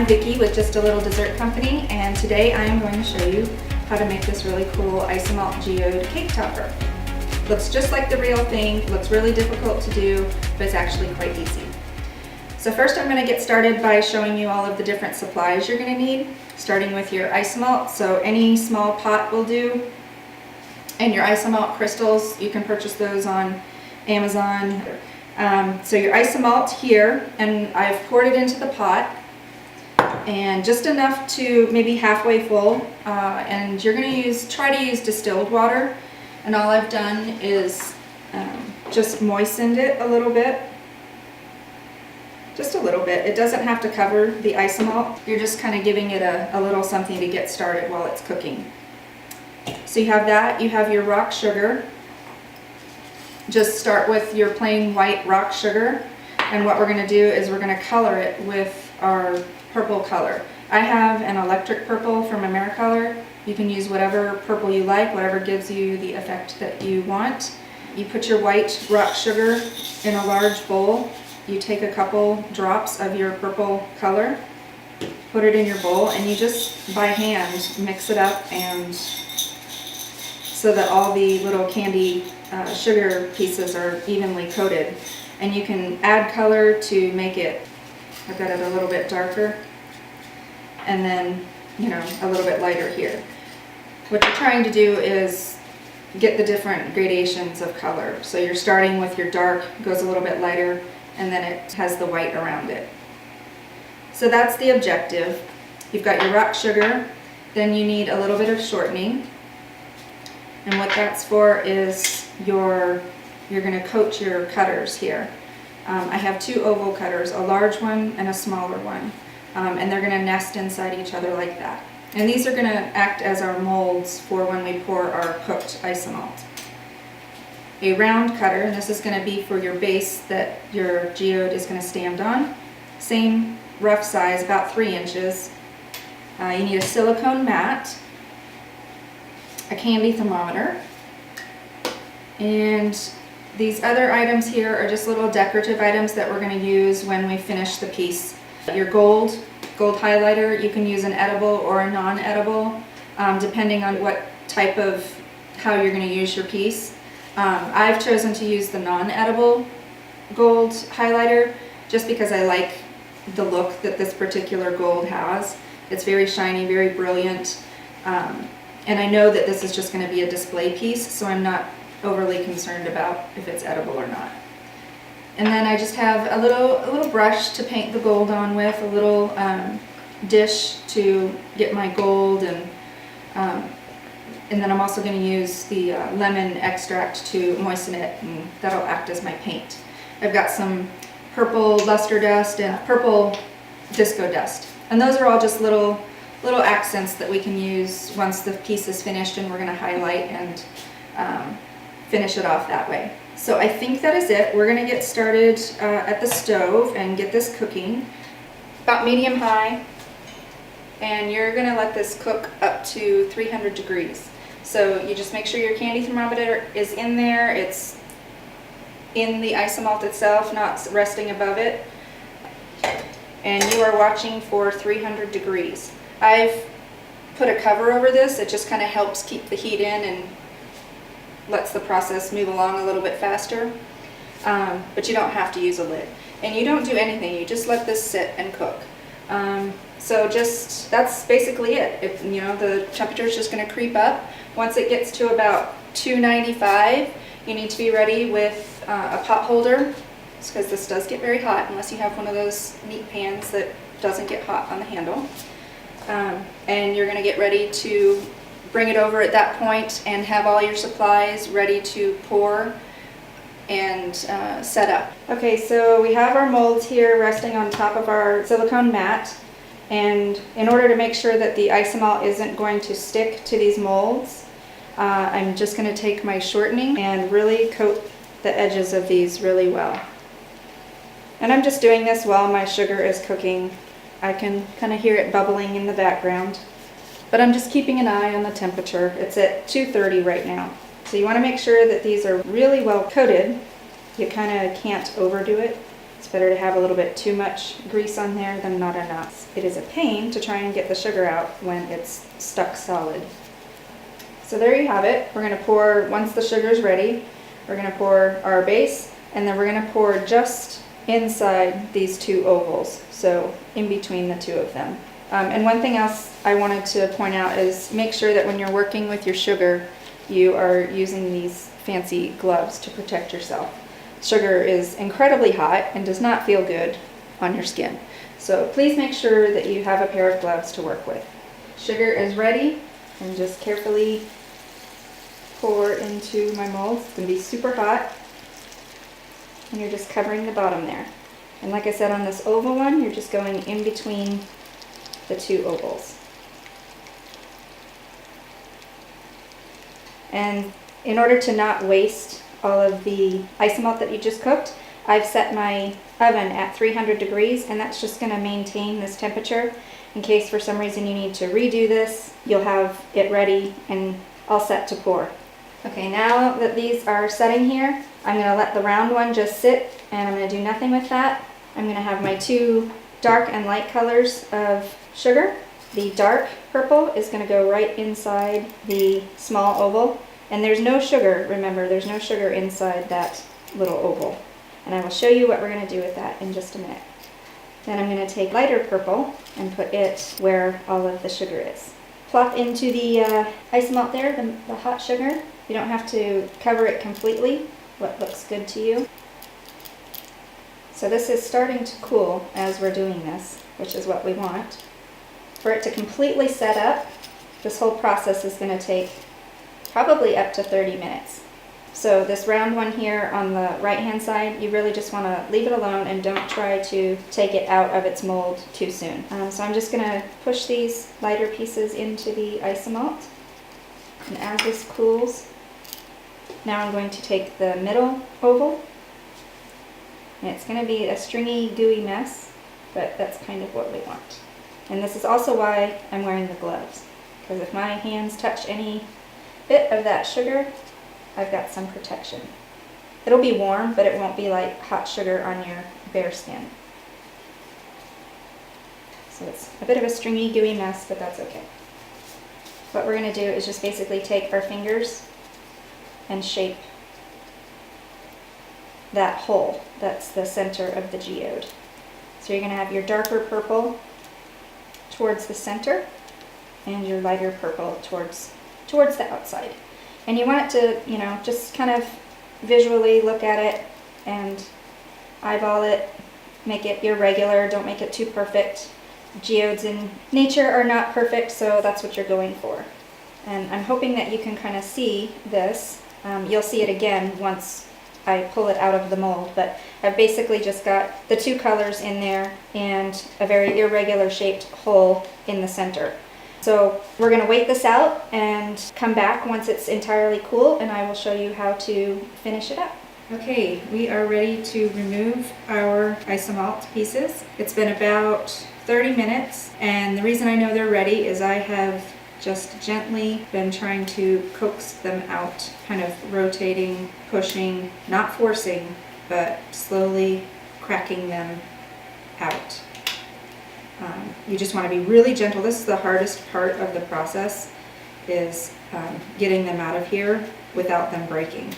Vicki with Just a Little Dessert Company, and today I am going to show you how to make this really cool isomalt geode cake topper. Looks just like the real thing, looks really difficult to do, but it's actually quite easy. So first I'm going to get started by showing you all of the different supplies you're going to need, starting with your isomalt. So any small pot will do, and your isomalt crystals, you can purchase those on Amazon. So your isomalt here, and I've poured it into the pot, and just enough to maybe halfway full, and you're going to try to use distilled water, and all I've done is just moistened it a little bit. Just a little bit. It doesn't have to cover the isomalt. You're just kind of giving it a little something to get started while it's cooking. So you have that. You have your rock sugar. Just start with your plain white rock sugar, and what we're going to do is we're going to color it with our purple color. I have an electric purple from Americolor. You can use whatever purple you like, whatever gives you the effect that you want. You put your white rock sugar in a large bowl. You take a couple drops of your purple color, put it in your bowl, and you just by hand mix it up, and so that all the little candy sugar pieces are evenly coated. And you can add color to make it, I've got it a little bit darker, and then, a little bit lighter here. What you're trying to do is get the different gradations of color. So you're starting with your dark, goes a little bit lighter, and then it has the white around it. So that's the objective. You've got your rock sugar, then you need a little bit of shortening. And what that's for is you're going to coat your cutters here. I have two oval cutters, a large one and a smaller one, and they're going to nest inside each other like that. And these are going to act as our molds for when we pour our cooked isomalt. A round cutter, and this is going to be for your base that your geode is going to stand on. Same rough size, about 3 inches. You need a silicone mat, a candy thermometer, and these other items here are just little decorative items that we're going to use when we finish the piece. Your gold highlighter, you can use an edible or a non-edible, depending on what type of, how you're going to use your piece. I've chosen to use the non-edible gold highlighter just because I like the look that this particular gold has. It's very shiny, very brilliant, and I know that this is just going to be a display piece, so I'm not overly concerned about if it's edible or not. And then I just have a little brush to paint the gold on with, a little dish to get my gold, and then I'm also going to use the lemon extract to moisten it, and that'll act as my paint. I've got some purple luster dust and purple disco dust, and those are all just little accents that we can use once the piece is finished, and we're going to highlight and finish it off that way. So I think that is it. We're going to get started at the stove and get this cooking about medium high, and you're going to let this cook up to 300 degrees. So you just make sure your candy thermometer is in there. It's in the isomalt itself, not resting above it. And you are watching for 300 degrees. I've put a cover over this. It just kind of helps keep the heat in and lets the process move along a little bit faster. But you don't have to use a lid. And you don't do anything. You just let this sit and cook. So that's basically it. The temperature is just going to creep up. Once it gets to about 295, you need to be ready with a pot holder, because this does get very hot unless you have one of those neat pans that doesn't get hot on the handle. And you're going to get ready to bring it over at that point and have all your supplies ready to pour and set up. Okay, so we have our molds here resting on top of our silicone mat, and in order to make sure that the isomalt isn't going to stick to these molds, I'm just going to take my shortening and really coat the edges of these really well. And I'm just doing this while my sugar is cooking. I can kind of hear it bubbling in the background, but I'm just keeping an eye on the temperature. It's at 230 right now. So you want to make sure that these are really well coated. You kind of can't overdo it. It's better to have a little bit too much grease on there than not enough. It is a pain to try and get the sugar out when it's stuck solid. So there you have it. We're going to pour, once the sugar's ready, we're going to pour our base, and then we're going to pour just inside these two ovals, so in between the two of them. And one thing else I wanted to point out is make sure that when you're working with your sugar, you are using these fancy gloves to protect yourself. Sugar is incredibly hot and does not feel good on your skin. So please make sure that you have a pair of gloves to work with. Sugar is ready, and just carefully pour into my molds. It's going to be super hot, and you're just covering the bottom there. And like I said, on this oval one, you're just going in between the two ovals. And in order to not waste all of the isomalt that you just cooked, I've set my oven at 300 degrees, and that's just going to maintain this temperature. In case for some reason you need to redo this, you'll have it ready and all set to pour. Okay, now that these are setting here, I'm going to let the round one just sit, and I'm going to do nothing with that. I'm going to have my two dark and light colors of sugar. The dark purple is going to go right inside the small oval, and there's no sugar, remember, there's no sugar inside that little oval. And I will show you what we're going to do with that in just a minute. Then I'm going to take lighter purple and put it where all of the sugar is. Plop into the isomalt there, the hot sugar. You don't have to cover it completely, what looks good to you. So this is starting to cool as we're doing this, which is what we want. For it to completely set up, this whole process is going to take probably up to 30 minutes. So this round one here on the right hand side, you really just want to leave it alone and don't try to take it out of its mold too soon. So I'm just going to push these lighter pieces into the isomalt, and as this cools, now I'm going to take the middle oval, and it's going to be a stringy, gooey mess, but that's kind of what we want. And this is also why I'm wearing the gloves, because if my hands touch any bit of that sugar, I've got some protection. It'll be warm, but it won't be like hot sugar on your bare skin. So it's a bit of a stringy, gooey mess, but that's okay. What we're going to do is just basically take our fingers and shape that hole that's the center of the geode. So you're going to have your darker purple towards the center and your lighter purple towards the outside. And you want it to, just kind of visually look at it and eyeball it, make it irregular, don't make it too perfect. Geodes in nature are not perfect, so that's what you're going for. And I'm hoping that you can kind of see this. You'll see it again once I pull it out of the mold, but I've basically just got the two colors in there and a very irregular shaped hole in the center. So we're going to wait this out and come back once it's entirely cool, and I will show you how to finish it up. Okay, we are ready to remove our isomalt pieces. It's been about 30 minutes, and the reason I know they're ready is I have just gently been trying to coax them out, kind of rotating, pushing, not forcing, but slowly cracking them out. You just want to be really gentle. This is the hardest part of the process, is getting them out of here without them breaking.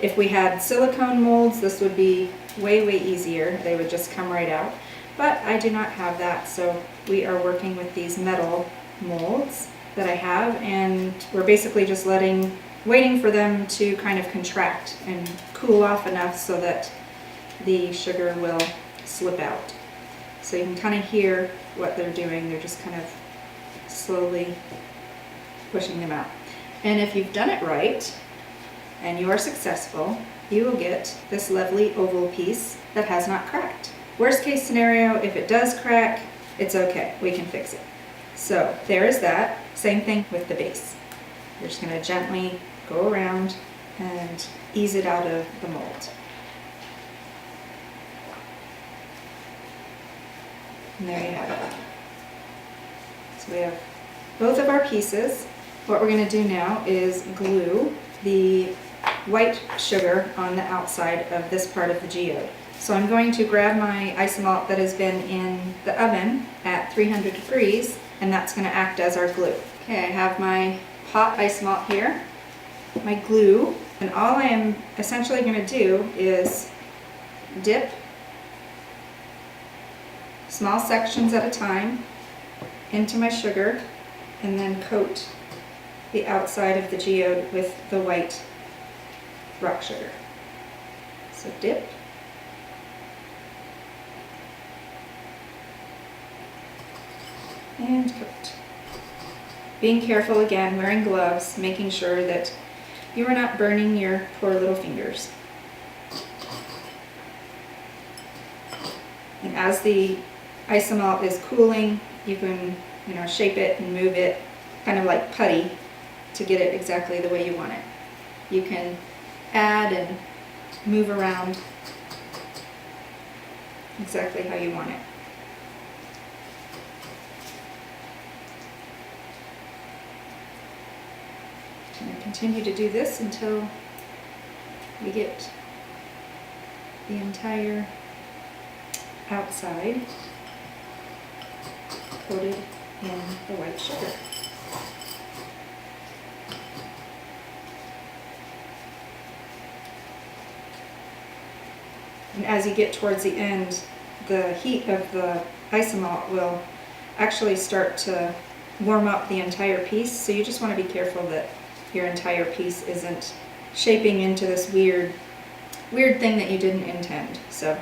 If we had silicone molds, this would be way, way easier. They would just come right out. But I do not have that, so we are working with these metal molds that I have, and we're basically just waiting for them to kind of contract and cool off enough so that the sugar will slip out. So you can kind of hear what they're doing. They're just kind of slowly pushing them out. And if you've done it right and you are successful, you will get this lovely oval piece that has not cracked. Worst case scenario, if it does crack, it's okay. We can fix it. So there is that. Same thing with the base. You're just going to gently go around and ease it out of the mold. And there you have it. So we have both of our pieces. What we're going to do now is glue the white sugar on the outside of this part of the geode. So I'm going to grab my isomalt that has been in the oven at 300 degrees, and that's going to act as our glue. Okay, I have my hot isomalt here, my glue, and all I am essentially going to do is dip small sections at a time into my sugar and then coat the outside of the geode with the white rock sugar. So dip. And coat. Being careful again, wearing gloves, making sure that you are not burning your poor little fingers. And as the isomalt is cooling, you can, shape it and move it kind of like putty to get it exactly the way you want it. You can add and move around exactly how you want it. And continue to do this until we get the entire outside coated in the white sugar. And as you get towards the end, the heat of the isomalt will actually start to warm up the entire piece, so you just want to be careful that your entire piece isn't shaping into this weird thing that you didn't intend. So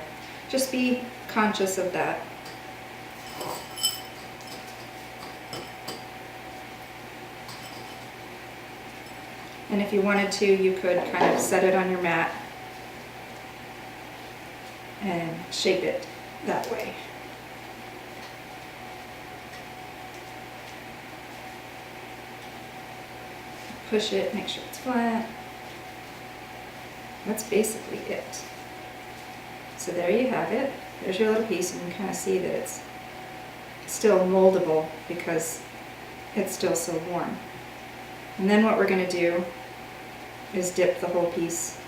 just be conscious of that. And if you wanted to, you could kind of set it on your mat and shape it that way. Push it, make sure it's flat. That's basically it. So there you have it. There's your little piece, and you can kind of see that it's still moldable because it's still so warm. And then what we're going to do is dip the whole piece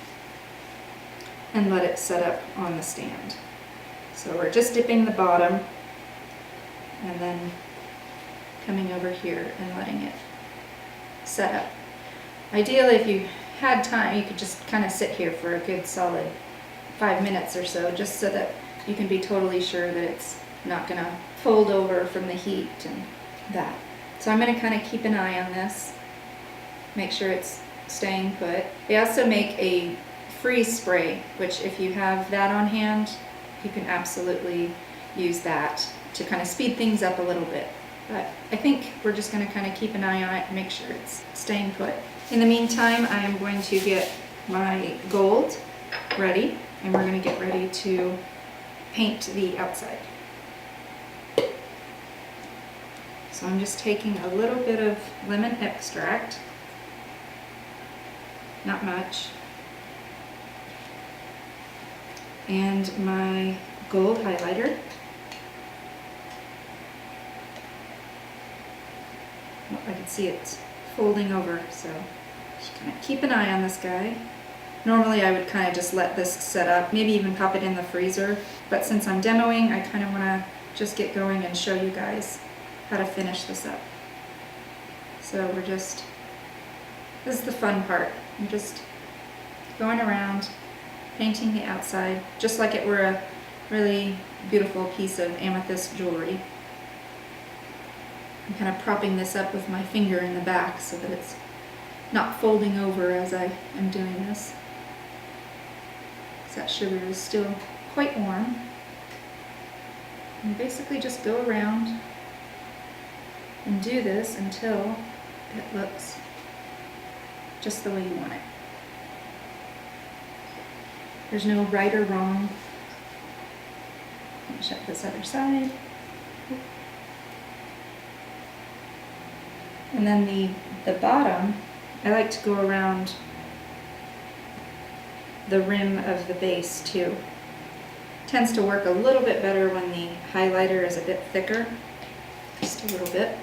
and let it set up on the stand. So we're just dipping the bottom and then coming over here and letting it set up. Ideally, if you had time, you could just kind of sit here for a good solid 5 minutes or so, just so that you can be totally sure that it's not going to fold over from the heat and that. So I'm going to kind of keep an eye on this, make sure it's staying put. They also make a freeze spray, which if you have that on hand, you can absolutely use that to kind of speed things up a little bit. But I think we're just going to kind of keep an eye on it and make sure it's staying put. In the meantime, I am going to get my gold ready, and we're going to get ready to paint the outside. So I'm just taking a little bit of lemon extract, not much, and my gold highlighter. Oh, I can see it's folding over, so just kind of keep an eye on this guy. Normally I would kind of just let this set up, maybe even pop it in the freezer, but since I'm demoing, I kind of want to just get going and show you guys how to finish this up. So this is the fun part. I'm just going around, painting the outside, just like it were a really beautiful piece of amethyst jewelry. I'm kind of propping this up with my finger in the back so that it's not folding over as I am doing this. That sugar is still quite warm. And basically just go around and do this until it looks just the way you want it. There's no right or wrong. Finish up this other side. And then the bottom, I like to go around the rim of the base too. Tends to work a little bit better when the highlighter is a bit thicker. Just a little bit.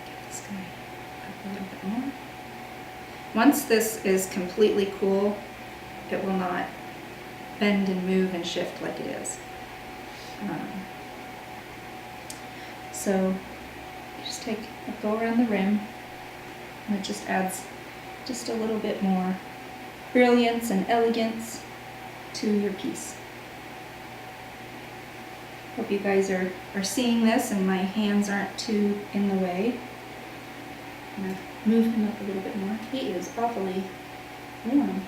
Get this guy up a little bit more. Once this is completely cool, it will not bend and move and shift like it is. So just go around the rim, and it just adds just a little bit more brilliance and elegance to your piece. Hope you guys are seeing this and my hands aren't too in the way. I'm gonna move him up a little bit more. He is awfully warm.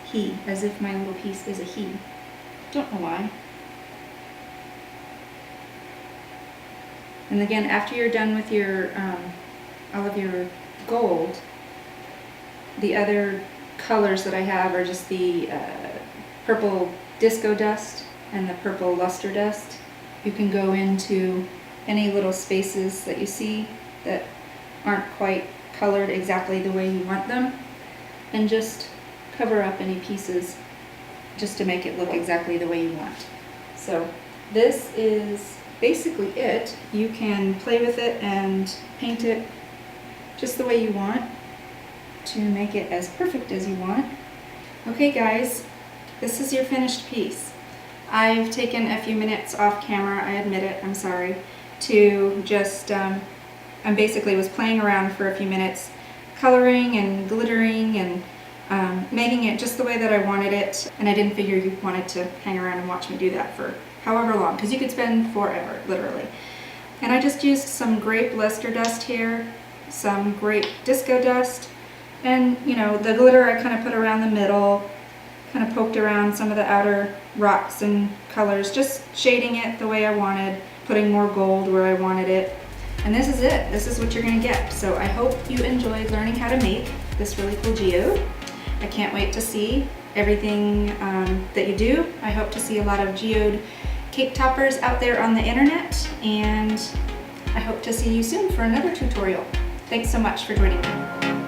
He, as if my little piece is a he. Don't know why. And again, after you're done with your all of your gold, the other colors that I have are just the purple disco dust and the purple luster dust. You can go into any little spaces that you see that aren't quite colored exactly the way you want them, and just cover up any pieces just to make it look exactly the way you want. So this is basically it. You can play with it and paint it just the way you want to make it as perfect as you want. Okay guys, this is your finished piece. I've taken a few minutes off camera, I admit it, I'm sorry, to just, I basically was playing around for a few minutes, coloring and glittering and making it just the way that I wanted it, and I didn't figure you wanted to hang around and watch me do that for however long, because you could spend forever, literally. And I just used some grape luster dust here, some grape disco dust, and you know, the glitter I kind of put around the middle, kind of poked around some of the outer rocks and colors, just shading it the way I wanted, putting more gold where I wanted it. And this is it. This is what you're going to get. So I hope you enjoyed learning how to make this really cool geode. I can't wait to see everything that you do. I hope to see a lot of geode cake toppers out there on the internet, and I hope to see you soon for another tutorial. Thanks so much for joining me.